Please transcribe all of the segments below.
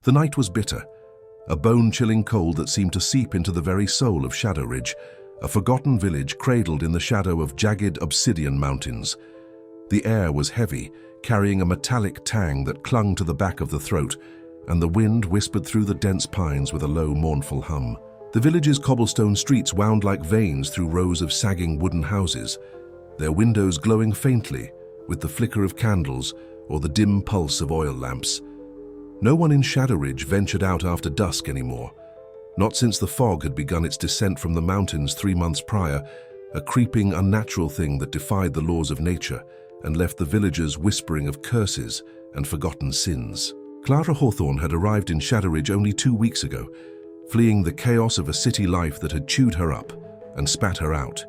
The night was bitter, a bone-chilling cold that seemed to seep into the very soul of Shadow Ridge, a forgotten village cradled in the shadow of jagged obsidian mountains. The air was heavy, carrying a metallic tang that clung to the back of the throat, and the wind whispered through the dense pines with a low, mournful hum. The village's cobblestone streets wound like veins through rows of sagging wooden houses, their windows glowing faintly with the flicker of candles or the dim pulse of oil lamps. No one in Shadow Ridge ventured out after dusk anymore. Not since the fog had begun its descent from the mountains 3 months prior, a creeping, unnatural thing that defied the laws of nature and left the villagers whispering of curses and forgotten sins. Clara Hawthorne had arrived in Shadow Ridge only 2 weeks ago, fleeing the chaos of a city life that had chewed her up and spat her out.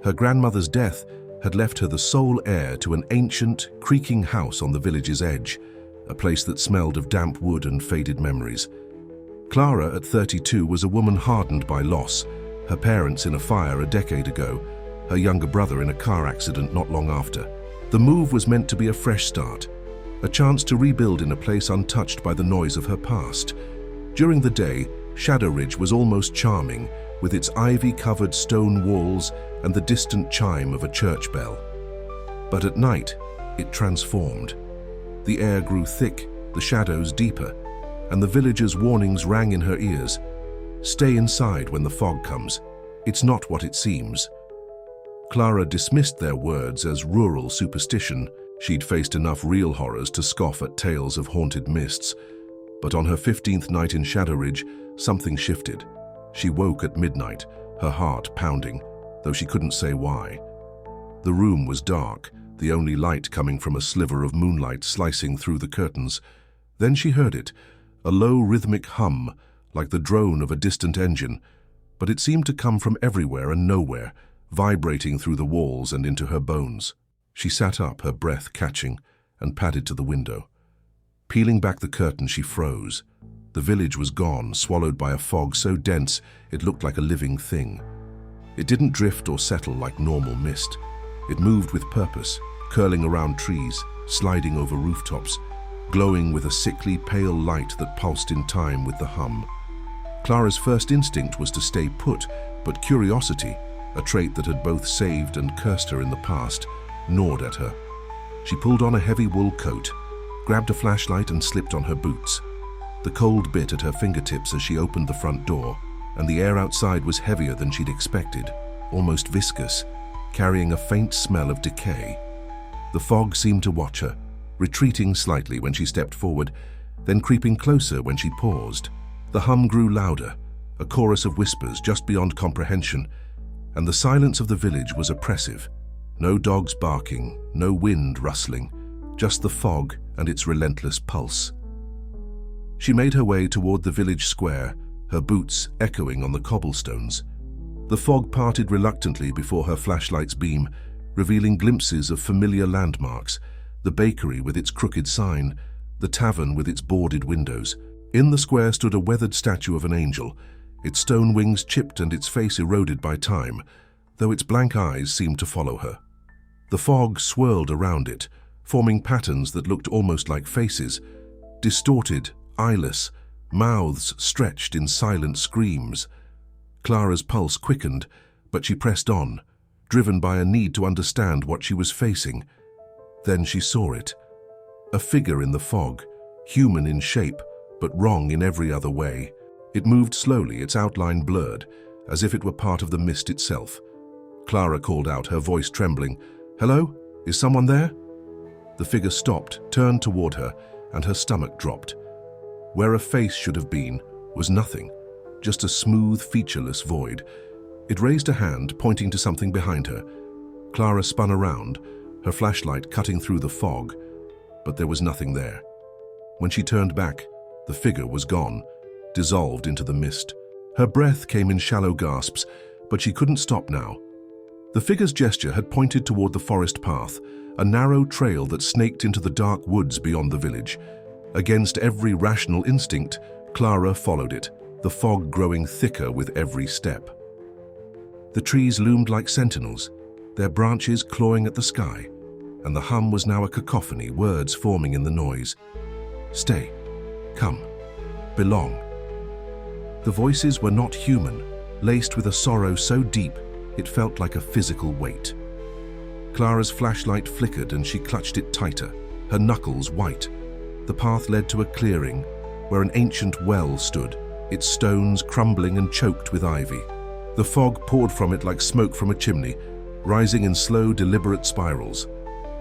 Her grandmother's death had left her the sole heir to an ancient, creaking house on the village's edge, a place that smelled of damp wood and faded memories. Clara, at 32, was a woman hardened by loss, her parents in a fire a decade ago, her younger brother in a car accident not long after. The move was meant to be a fresh start, a chance to rebuild in a place untouched by the noise of her past. During the day, Shadow Ridge was almost charming, with its ivy-covered stone walls and the distant chime of a church bell. But at night, it transformed. The air grew thick, the shadows deeper, and the villagers' warnings rang in her ears. Stay inside when the fog comes. It's not what it seems. Clara dismissed their words as rural superstition. She'd faced enough real horrors to scoff at tales of haunted mists. But on her 15th night in Shadow Ridge, something shifted. She woke at midnight, her heart pounding, though she couldn't say why. The room was dark, the only light coming from a sliver of moonlight slicing through the curtains. Then she heard it, a low rhythmic hum, like the drone of a distant engine, but it seemed to come from everywhere and nowhere, vibrating through the walls and into her bones. She sat up, her breath catching, and padded to the window. Peeling back the curtain, she froze. The village was gone, swallowed by a fog so dense it looked like a living thing. It didn't drift or settle like normal mist. It moved with purpose, curling around trees, sliding over rooftops, glowing with a sickly, pale light that pulsed in time with the hum. Clara's first instinct was to stay put, but curiosity, a trait that had both saved and cursed her in the past, gnawed at her. She pulled on a heavy wool coat, grabbed a flashlight and slipped on her boots. The cold bit at her fingertips as she opened the front door, and the air outside was heavier than she'd expected, almost viscous, carrying a faint smell of decay. The fog seemed to watch her, retreating slightly when she stepped forward, then creeping closer when she paused. The hum grew louder, a chorus of whispers just beyond comprehension, and the silence of the village was oppressive. No dogs barking, no wind rustling, just the fog and its relentless pulse. She made her way toward the village square, her boots echoing on the cobblestones. The fog parted reluctantly before her flashlight's beam, revealing glimpses of familiar landmarks, the bakery with its crooked sign, the tavern with its boarded windows. In the square stood a weathered statue of an angel, its stone wings chipped and its face eroded by time, though its blank eyes seemed to follow her. The fog swirled around it, forming patterns that looked almost like faces, distorted, eyeless, mouths stretched in silent screams. Clara's pulse quickened, but she pressed on, driven by a need to understand what she was facing. Then she saw it. A figure in the fog, human in shape, but wrong in every other way. It moved slowly, its outline blurred, as if it were part of the mist itself. Clara called out, her voice trembling, "Hello? Is someone there?" The figure stopped, turned toward her, and her stomach dropped. Where a face should have been was nothing, just a smooth, featureless void. It raised a hand, pointing to something behind her. Clara spun around, her flashlight cutting through the fog, but there was nothing there. When she turned back, the figure was gone, dissolved into the mist. Her breath came in shallow gasps, but she couldn't stop now. The figure's gesture had pointed toward the forest path, a narrow trail that snaked into the dark woods beyond the village. Against every rational instinct, Clara followed it, the fog growing thicker with every step. The trees loomed like sentinels, their branches clawing at the sky, and the hum was now a cacophony, words forming in the noise. "Stay. Come." belong. The voices were not human, laced with a sorrow so deep it felt like a physical weight. Clara's flashlight flickered and she clutched it tighter, her knuckles white. The path led to a clearing where an ancient well stood, its stones crumbling and choked with ivy. The fog poured from it like smoke from a chimney, rising in slow, deliberate spirals.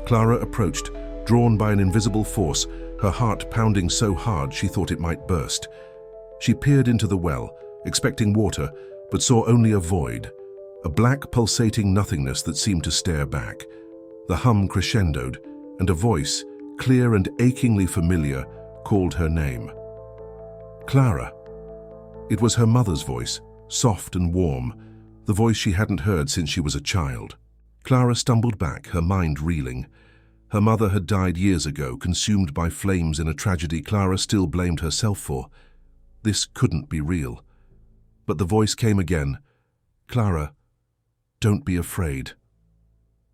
Clara approached, drawn by an invisible force, her heart pounding so hard she thought it might burst. She peered into the well, expecting water, but saw only a void, a black, pulsating nothingness that seemed to stare back. The hum crescendoed, and a voice, clear and achingly familiar, called her name. Clara. It was her mother's voice, soft and warm, the voice she hadn't heard since she was a child. Clara stumbled back, her mind reeling. Her mother had died years ago, consumed by flames in a tragedy Clara still blamed herself for. This couldn't be real. But the voice came again. Clara, don't be afraid.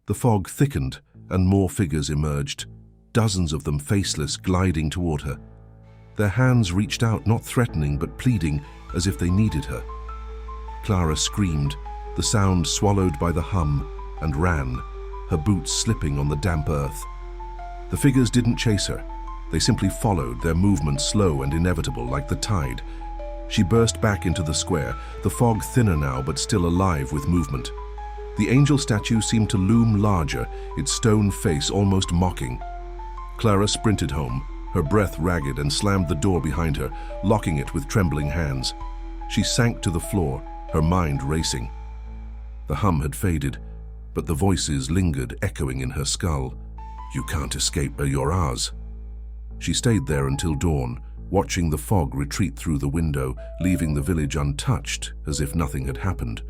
The fog thickened and more figures emerged, dozens of them faceless, gliding toward her. Their hands reached out, not threatening but pleading, as if they needed her. Clara screamed, the sound swallowed by the hum, and ran, her boots slipping on the damp earth. The figures didn't chase her. They simply followed, their movements slow and inevitable, like the tide. She burst back into the square, the fog thinner now but still alive with movement. The angel statue seemed to loom larger, its stone face almost mocking. Clara sprinted home, her breath ragged, and slammed the door behind her, locking it with trembling hands. She sank to the floor, her mind racing. The hum had faded, but the voices lingered, echoing in her skull. You can't escape, you're ours. She stayed there until dawn, watching the fog retreat through the window, leaving the village untouched, as if nothing had happened.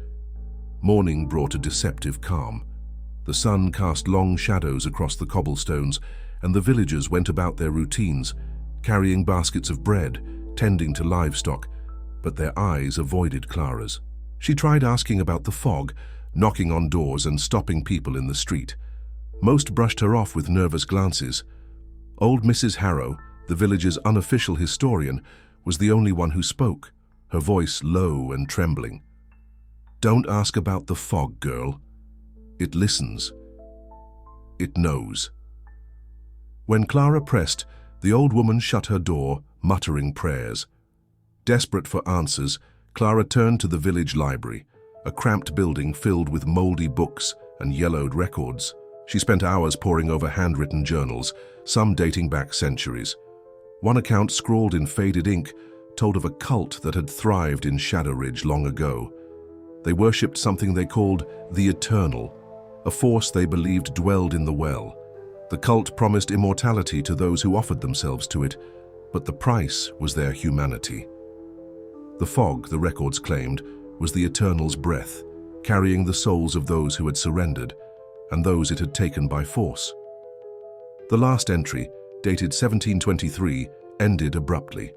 Morning brought a deceptive calm. The sun cast long shadows across the cobblestones, and the villagers went about their routines, carrying baskets of bread, tending to livestock, but their eyes avoided Clara's. She tried asking about the fog, knocking on doors and stopping people in the street. Most brushed her off with nervous glances. Old Mrs. Harrow, the village's unofficial historian, was the only one who spoke, her voice low and trembling. Don't ask about the fog, girl. It listens. It knows. When Clara pressed, the old woman shut her door, muttering prayers. Desperate for answers, Clara turned to the village library, a cramped building filled with moldy books and yellowed records. She spent hours poring over handwritten journals, some dating back centuries. One account, scrawled in faded ink, told of a cult that had thrived in Shadow Ridge long ago. They worshipped something they called the Eternal, a force they believed dwelled in the well. The cult promised immortality to those who offered themselves to it, but the price was their humanity. The fog, the records claimed, was the Eternal's breath, carrying the souls of those who had surrendered, and those it had taken by force. The last entry, dated 1723, ended abruptly.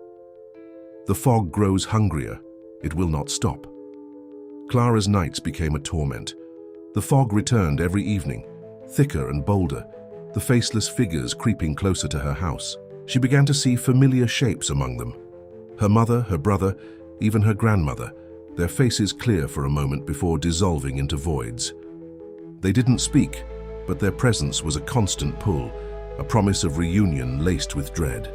The fog grows hungrier. It will not stop. Clara's nights became a torment. The fog returned every evening, thicker and bolder, the faceless figures creeping closer to her house. She began to see familiar shapes among them. Her mother, her brother, even her grandmother, their faces clear for a moment before dissolving into voids. They didn't speak, but their presence was a constant pull, a promise of reunion laced with dread.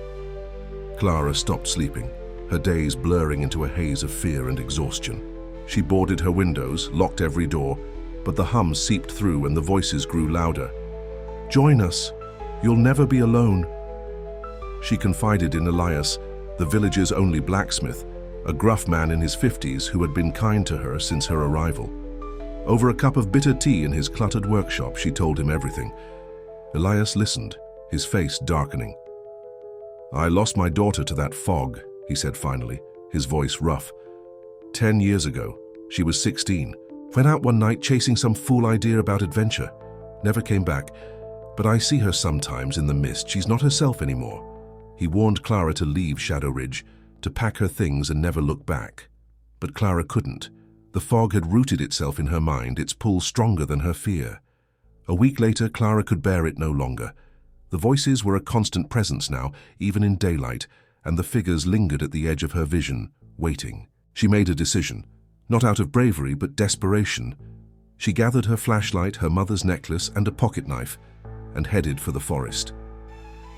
Clara stopped sleeping, her days blurring into a haze of fear and exhaustion. She boarded her windows, locked every door, but the hum seeped through and the voices grew louder. Join us. You'll never be alone. She confided in Elias, the village's only blacksmith, a gruff man in his 50s who had been kind to her since her arrival. Over a cup of bitter tea in his cluttered workshop, she told him everything. Elias listened, his face darkening. I lost my daughter to that fog, he said finally, his voice rough. 10 years ago, she was 16. Went out one night chasing some fool idea about adventure. Never came back, but I see her sometimes in the mist. She's not herself anymore. He warned Clara to leave Shadow Ridge, to pack her things and never look back. But Clara couldn't. The fog had rooted itself in her mind, its pull stronger than her fear. A week later, Clara could bear it no longer. The voices were a constant presence now, even in daylight, and the figures lingered at the edge of her vision, waiting. She made a decision, not out of bravery but desperation. She gathered her flashlight, her mother's necklace, and a pocket knife, and headed for the forest.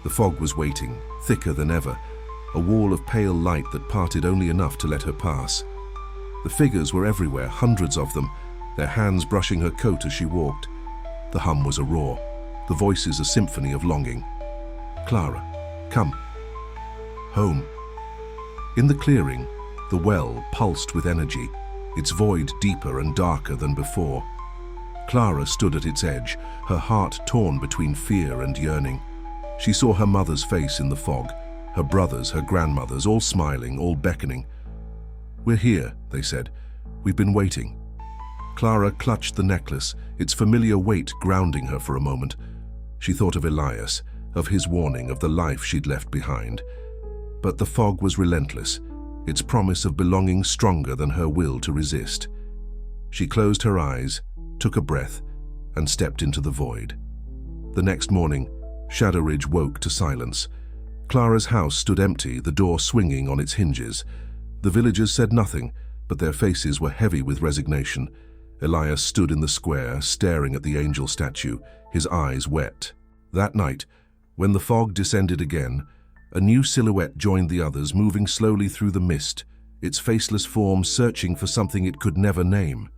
The fog was waiting, thicker than ever, a wall of pale light that parted only enough to let her pass. The figures were everywhere, hundreds of them, their hands brushing her coat as she walked. The hum was a roar, the voices a symphony of longing. Clara, come. Home. In the clearing, the well pulsed with energy, its void deeper and darker than before. Clara stood at its edge, her heart torn between fear and yearning. She saw her mother's face in the fog, her brothers, her grandmothers, all smiling, all beckoning. "We're here," they said. "We've been waiting." Clara clutched the necklace, its familiar weight grounding her for a moment. She thought of Elias, of his warning, of the life she'd left behind. But the fog was relentless, its promise of belonging stronger than her will to resist. She closed her eyes, took a breath, and stepped into the void. The next morning, Shadow Ridge woke to silence. Clara's house stood empty, the door swinging on its hinges. The villagers said nothing, but their faces were heavy with resignation. Elias stood in the square, staring at the angel statue, his eyes wet. That night, when the fog descended again, a new silhouette joined the others, moving slowly through the mist, its faceless form searching for something it could never name.